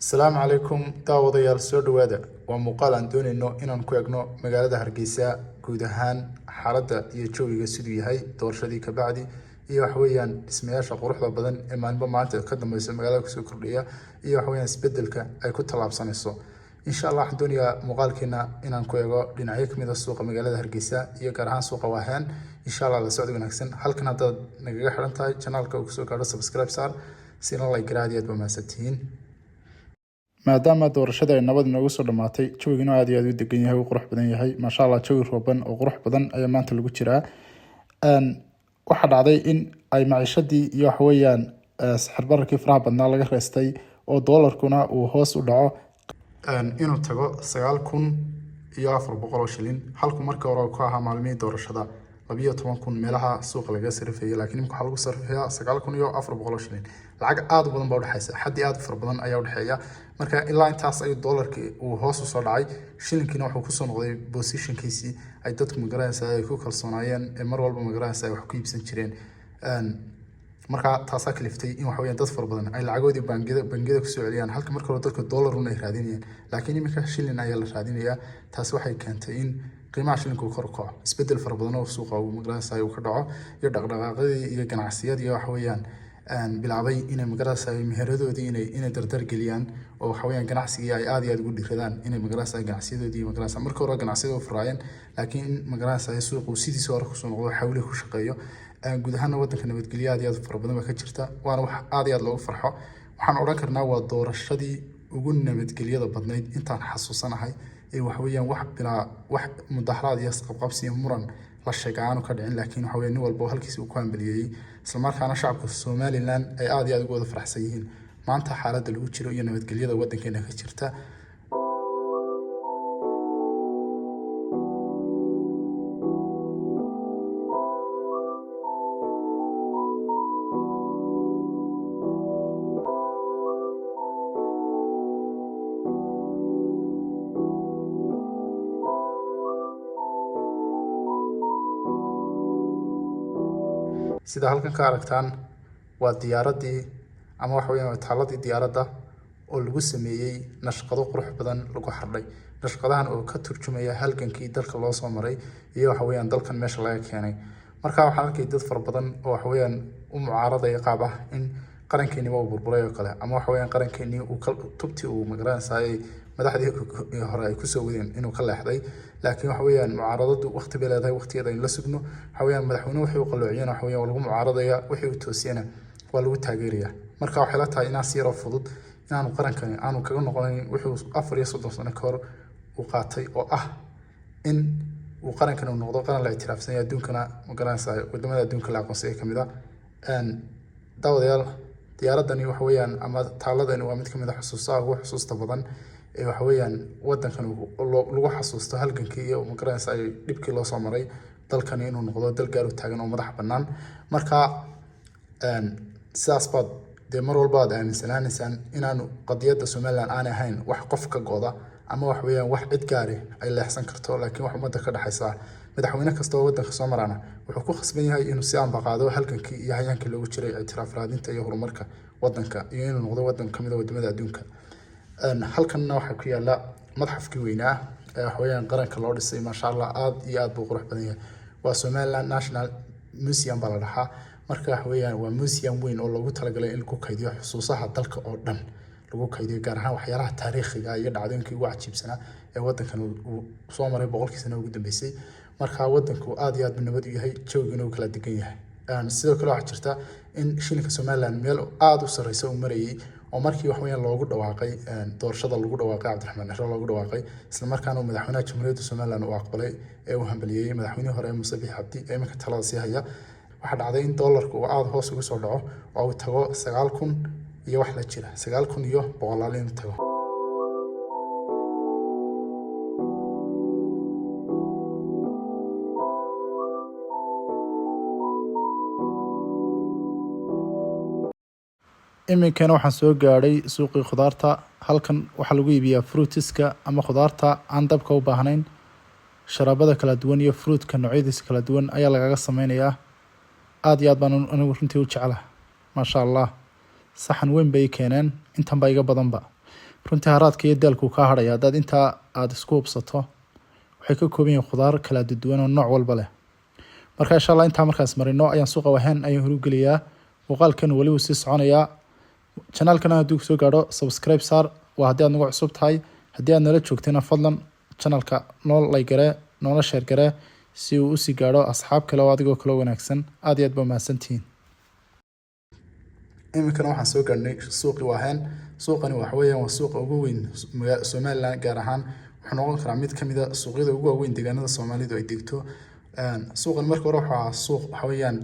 السلام عليكم daawadayaal soo dhawaada waa muuqaal aan doonayno inaan ku eegno magaalada Hargeysa guud ahaan xaaladda iyo jawiga siduu yahay doorashadii ka bacdi iyo wax weeyaan dhismayaasha quruxda badan ee maalinta ka dambaysa magaalada kusoo kordhiya iyo wax weeyaan isbedelka ay ku talaabsanayso insha Allah waxaan doonayaa muuqaalkeena inaan ku eego dhinacyo kamid ah suuqa magaalada Hargeysa iyo gaar ahaan suuqa Waahaan insha Allah la socdo wanaagsan halkan hadda nagaga xiran tahay channelka uu soo gaadho subscribe saar si la like ba maasantiin maadaama doorashada ay nabad inoogu soo dhamaatay jawiguna aad iyo aad u degan yahay oo qurux badan yahay maasha Allah jawi rooban oo qurux badan ayaa maanta lagu jiraa waxa dhacday in ay maciishadii iyo wax weeyaan sixir bararkii faraha badnaa laga reestay oo doolarkuna uu hoos u dhaco inuu tago 9,400 shilin halku markii hore ku ahaa maalmihii doorashada 12,000 meelaha suuqa laga sarifayay laakiin imika waxa lagu sarifayaa 9,400 shilin lacag aad u badan baa u dhaxaysa xaddi aad u far badan ayaa u dhaxeeya marka ilaa intaas ay doolarkii uu hoos u soo dhacay shilinkiina wuxuu ku soo noqday positionkiisii ay dadku magaranaysa ay ku kalsoonaayeen ee mar walba magaranaysa ay wax ku iibsan jireen marka taas ayaa kaliftay in wax weeyaan dad far badan ay lacagoodii bangiyada ku soo celiyaan halka markii hore dadku doolar una ay raadinayeen laakiin imika shilin ayaa la raadinayaa taas waxay keentay in qiimaha shilinku kor u kaco isbedel far badan oo suuqa uu magaranaysa uu ka dhaco iyo dhaqdhaqaaqyadii iyo ganacsiyadii wax weeyaan bilaabay inay magaranaysa meheradoodii inay dardar geliyaan oo wax weeyaan ganacsigii ay aad iyo aad ugu dhiradaan inay magaranaysa ganacsiyadoodii magaranaysa markii hore ganacsiyadu furaayeen laakiin magaranaysa suuqu sidiisa hore ku soo noqdo xawli ku shaqeeyo guud ahaan waddanka nabadgelyo aad iyo aad far badan ka jirta waana wax aad iyo aad loogu farxo waxaan oran karnaa waa doorashadii ugu nabadgelyada badnayd intaan xasuusanahay wax weeyaan wax mudaharaad iyo qabqabsi muran la sheegaan ka dhicin laakiin waxa weeyaan walba halkiisa uu ku ambaliyay isla markaana shacabka Soomaaliland ay aad iyo aad ugu wada faraxsan yihiin maanta xaaladda lagu jiro iyo nabadgelyada waddankeena ka jirta sida halkan ka aragtaan waa diyaaradii ama wax weeyaan taaladii diyaaradda oo lagu sameeyay nashqado qurux badan lagu xardhay nashqadahan oo ka turjumaya halgankii dalka loo soo maray iyo wax weeyaan dalkan meesha laga keenay marka waxaan arkay dad far badan oo wax weeyaan u mucaaraday qaab ah in qarankeeni uu burburay oo kale ama wax weeyaan qarankeeni uu tubti uu magaranayay madaxdii hore ay ku soo wadeen inuu ka leexday laakiin wax weeyaan mucaaradadu waqti bay leedahay waqtigeeda in la sugno waxa weeyaan madaxweynuhu wuxuu qaloociyeen wax weeyaan lagu mucaaradaya wixii uu toosiyana waa lagu taageeraya marka waxa la tahay inaan si yar oo fudud inaanu qarankani aanu kaga noqonayn wuxuu 34 sano ka hor u qaatay oo ah in uu qarankani uu noqdo qaran la ictiraafsan yahay adduunkana magaranaysa wadamada adduunka la aqoonsaday kamid ah daawadayaal diyaaradani wax weeyaan ama taaladani waa mid kamid ah xusuustaha ugu xusuusta badan ee wax weeyaan waddankan lagu xasuusto halgankii iyo magaranaysa dhibkii loo soo maray dalkani inuu noqdo dal gaar u taagan oo madax bannaan marka sidaas baad dee mar walba aad aaminsanaanaysaan inaanu qadiyadda Somaliland aan ahayn wax qof ka go'da ama wax weeyaan wax cid gaari ay leexsan karto laakiin wax ummadda ka dhaxaysa madaxweyne kasta oo waddanka soo marana wuxuu ku khasban yahay inuu si aan baqaado halgankii iyo hay'ankii loogu jiray ictiraaf raadinta iyo horumarka waddanka iyo inuu noqdo waddan kamid ah wadamada adduunka halkanna waxa ku yaala madxafkii weynaa ee wax weeyaan qaranka loo dhisay maasha Allah aad iyo aad buu qurux badan yahay waa Somaliland National Museum baa la dhahaa marka wax weeyaan waa museum weyn oo loogu talagalay in lagu kaydiyo xusuusaha dalka oo dhan lagu kaydiyo gaar ahaan waxyaalaha taariikhiga iyo dhacdooyinkii ugu cajiibsanaa ee waddankan uu soo maray boqolkii sano ugu dambeysay marka waddanku aad iyo aad nabad u yahay jawiguna uu kala degan yahay sidoo kale waxa jirta in shilinka Somaliland meel aad u sareysa uu marayay oo markii wax weeyaan loogu dhawaaqay doorashada lagu dhawaaqay Cabdiraxmaan Ciro loogu dhawaaqay isla markaana madaxweynaha Jamhuuriyadda Somaliland uu aqbalay ee uu hambaliyay madaxweynihii hore Muuse Biixi Cabdi ee imika talada sii haya waxa dhacday in doolarku uu aad hoos ugu soo dhaco oo uu tago 9,000 iyo wax la jira 9,000 iyo boqolaal inuu tago iminkana waxaan soo gaadhay suuqii khudaarta halkan waxaa lagu iibiyaa fruitiska ama khudaarta aan dabka u baahnayn sharaabada kala duwan iyo fruitka noocyadiisa kala duwan ayaa lagaga sameynayaa aad iyo aad baan anigu runtii u jeclahay maasha Allah saxan weyn bay keeneen intan ba iga badanba runtii haraadka iyo daalku kaa hadhaya haddaad intaa aada isku hubsato. waxay ka kooban yihiin khudaar kala duwan oo nooc walba leh. marka insha allah intaa markaas marino ayaan suuqa Wahen ayaan horugeliyaa. muuqaalkan weli wuu sii soconayaa. channelkana hadduu kusoo gaadho subscribe saar, waa haddii aad nagu cusub tahay. haddii aad nala joogtayna fadlan channelka noo like garee, noola share garee si uu usii gaadho asxaab kale oo adigoo kale wanaagsan. aad iyo aad baa mahadsantihiin. iminkana waxaan soo gaadhnay suuqii Wahen. suuqani waxa weeyaan waa suuqa ugu weyn Somaliland, gaar ahaan wuxuu noqon karaa mid ka mid ah suuqyada ugu waaweyn deegaanada Soomaalidu ay degto. suuqan marka hore waxa suuq waxa weeyaan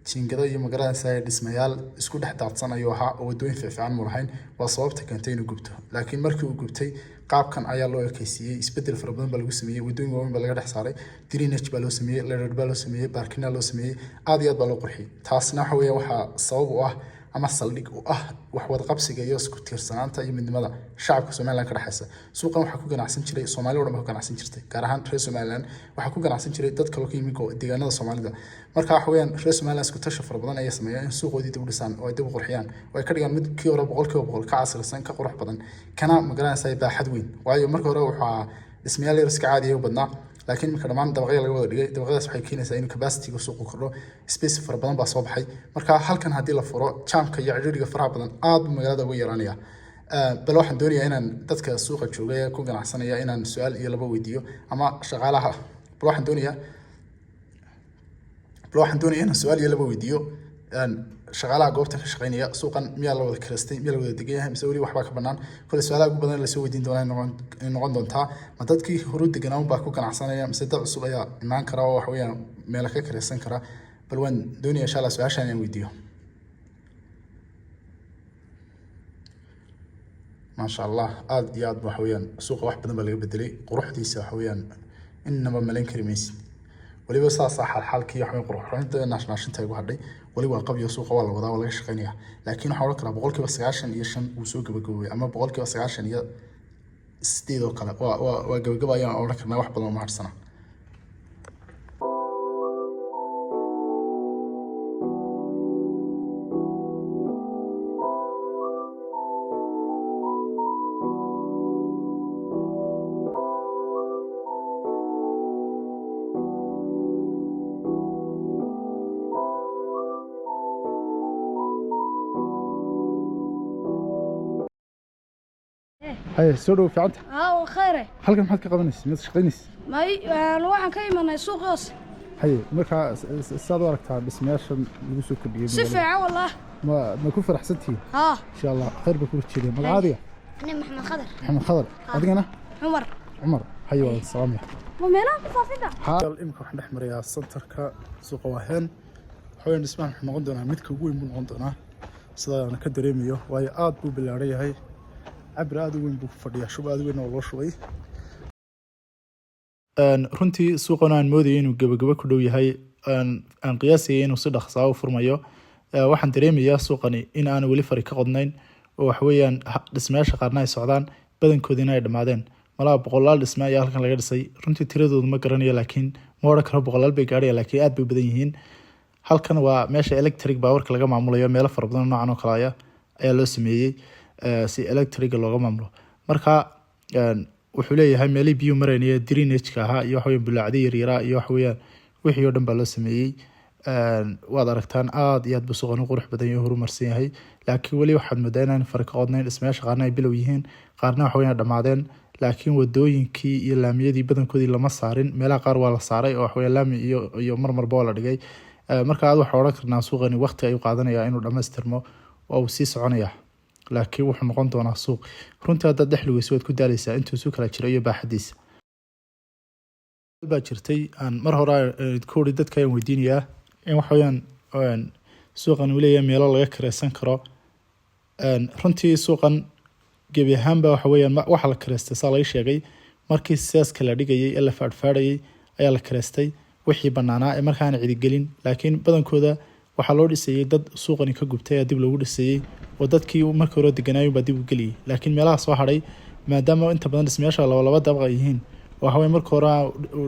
jiingado iyo magaranaysa dhismayaal isku dhex daadsan ayuu ahaa oo wadooyin fiican ma lahayn. waa sababta keentay inuu gubto. laakiin markii uu gubtay qaabkan ayaa loo ekaysiiyey. isbedel fara badan baa lagu sameeyey. wadooyin waaweyn baa laga dhex saaray. drainage baa loo sameeyey, leerad baa loo sameeyey, baarkina loo sameeyey. aad iyo aad baa loo qurxiyey. taasna waxa weeyaan waxaa sabab u ah ama saldhig u ah wax wada qabsiga iyo isku tiirsanaanta iyo midnimada shacabka Somaliland ka dhaxaysa. suuqan waxa ku ganacsan jiray Soomaali oo dhan ku ganacsan jirtay, gaar ahaan reer Somaliland waxa ku ganacsan jiray dad kale oo ka yimid deegaanada Soomaalida. marka waxa weeyaan reer Somaliland isku tashi fara badan ayay sameeyeen in suuqoodii dib u dhisaan oo ay dib u qurxiyaan oo ay ka dhigaan mid kii hore 100% ka casrisan, ka qurux badan, kana magaranaysa baaxad weyn. waayo marka hore waxa dhismayaal yar iska caadi ah u badnaa, laakiin marka dhammaan dabaqyada laga wada dhigay, dabaqyadaas waxay keenaysaa in capacity-ga suuqu kordho, space fara badan baa soo baxay. marka halkan haddii la furo jaamka iyo cidhiidhiga faraha badan aad buu magaalada uga yaraanaya. bal waxaan doonayaa inaan dadka suuqa jooga ee ku ganacsanaya inaan su-aal iyo laba weydiiyo, ama shaqaalaha. bal waxaan doonayaa inaan su-aal iyo laba weydiiyo shaqaalaha goobta ka shaqeynaya. suuqan miyaa la wada kirastay, miyaa la wada degan yahay, mise weli waxbaa ka bannaan? kole su-aalaha ugu badan lasoo weydiin doonaa noqon doontaa ma dadkii horu deganaa unbaa ku ganacsanaya, mise dad cusub ayaa imaan kara oo waxa weeyaan meela ka kiraysan kara. bal waan doonaya insha allah su-aashaan inaan weydiiyo. maasha allah, aad iyo aad waxa weeyaan suuqa wax badan baa laga bedelay. quruxdiisa waxa weeyaan inaba malayn kari maysid. waliba saas xalxalkii waxa qurxinta naashnaashinta ugu hadhay. waliba qabyo suuqa waa la wadaa, waa laga shaqeynaya. laakiin waxa oran karaa 95% uu soo gabagabay, ama 98% oo kale waa gabagabayaan oran karnaa. wax badan ma harsana. هاي سورو في عندها. وخيره. halkan maxaad ka qabanaysaa? mid shaqeynaysaa? may waxaan ka imanay suuqaas. hay marka saad u aragtaa dhismayaashan lagu soo kordhiyay. si fiican wallah. ma ku faraxsantii? insha allah khayr baa ku jirtay. magacaadiga? أنا محمد خضر. محمد خضر. أدينا؟ عمر. عمر. حيوا السلام عليكم. وميلان بفافيدا. هذا إمك وحنا نحمر يا سنتر كسوق Wahen. حوالي نسمع إحنا عندنا متك وين من عندنا. صدق أنا كدريميو وهي آد بو بالعرية هاي. عبر آد وين بو فرديا شو بعد وين والله شوي. runtii suuqan aan moodayay inuu gabagabo ku dhow yahay, aan qiyaasayay inuu si dhaqso ah u furmayo. waxaan dareemayaa suuqani in aan weli fari ka qodnayn oo wax weeyaan dhismayaasha qaarna ay socdaan, badankoodina ay dhamaadeen. malaha boqolaal dhisme ayaa halkan laga dhisay. runtii tiradoodu ma garanayo, laakiin ma odhan karo boqolaal bay gaadhaya, laakiin aad bay badan yihiin. halkan waa meesha electric baawarka laga maamulayo. meelo fara badan noocan oo kale ayaa loo sameeyey si electriga looga maamulo. marka wuxuu leeyahay meelihii biyo maraynaya drainage-ka ahaa iyo waxa weeyaan bulaacdi yaryara iyo waxa weeyaan wixii oo dhan baa loo sameeyey. waad aragtaan aad iyo aad buu suuqan u qurux badan iyo horumarsan yahay, laakiin weli waxaad moodaa inaan fari ka qodnayn. dhismayaasha qaarna ay bilow yihiin, qaarna waxa weeyaan dhamaadeen, laakiin wadooyinkii iyo laamiyadii badankoodii lama saarin. meelaha qaar waa la saaray oo waxa weeyaan laami iyo marmarba waa la dhigay. marka aad waxaa odhan karnaa suuqani waqti ayuu qaadanayaa inuu dhammaystirmo oo uu sii soconaya, laakiin wuxuu noqon doonaa suuq runtii haddaad dhex lugeyso waad ku daalaysaa intuu suu kala jiro iyo baaxadiisa. baa jirtay aan mar hore ku uri dadka ayaan weydiinayaa in waxa weeyaan suuqan uu leeyahay meelo laga kiraysan karo. runtii suuqan gebi ahaanba waxa weeyaan waxa la kiraystay saa laga sheegay markii siyaaska la dhigayay ee la faadfaadhayay ayaa la kiraystay wixii bannaanaa ee markaan cidigelin. laakiin badankooda waxaa loo dhisayay dad suuqani ka gubtay ayaa dib loogu dhisayay oo dadkii markii hore deganaayeen baa dib u geliyay. laakiin meelaha soo hadhay maadaama inta badan dhismayaasha laba dabaq ay yihiin, waxa weeye markii hore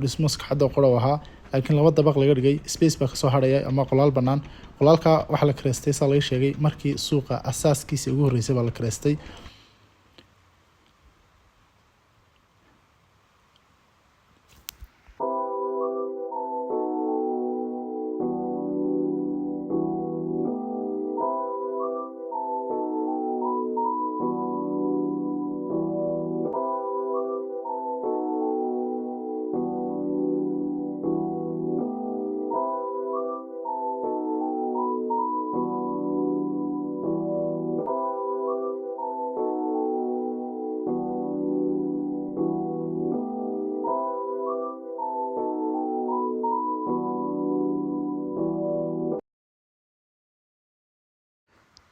dhismo saxada qoro ahaa, laakiin laba dabaq laga dhigay, space baa kasoo hadhaya ama qolaal bannaan. qolaalka waxa la kiraystay saa laga sheegay markii suuqa asaaskiisa ugu horreysay baa la kiraystay.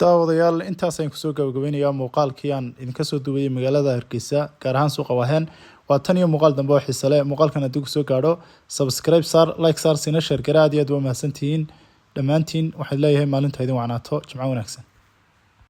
daawadayaal intaas ayaan kusoo gabagabeynayaa muuqaalkii aan idinka soo duwayay magaalada Hargeysa gaar ahaan suuqa Waaheen waa tan iyo muuqaal dambe oo xiiso leh muuqaalkan haddii kusoo gaadho subscribe saar like saar sina share garaa aad iyo aad waa mahadsantihiin dhammaantiin waxaad leeyahay maalinta idin wacnaato jimco wanaagsan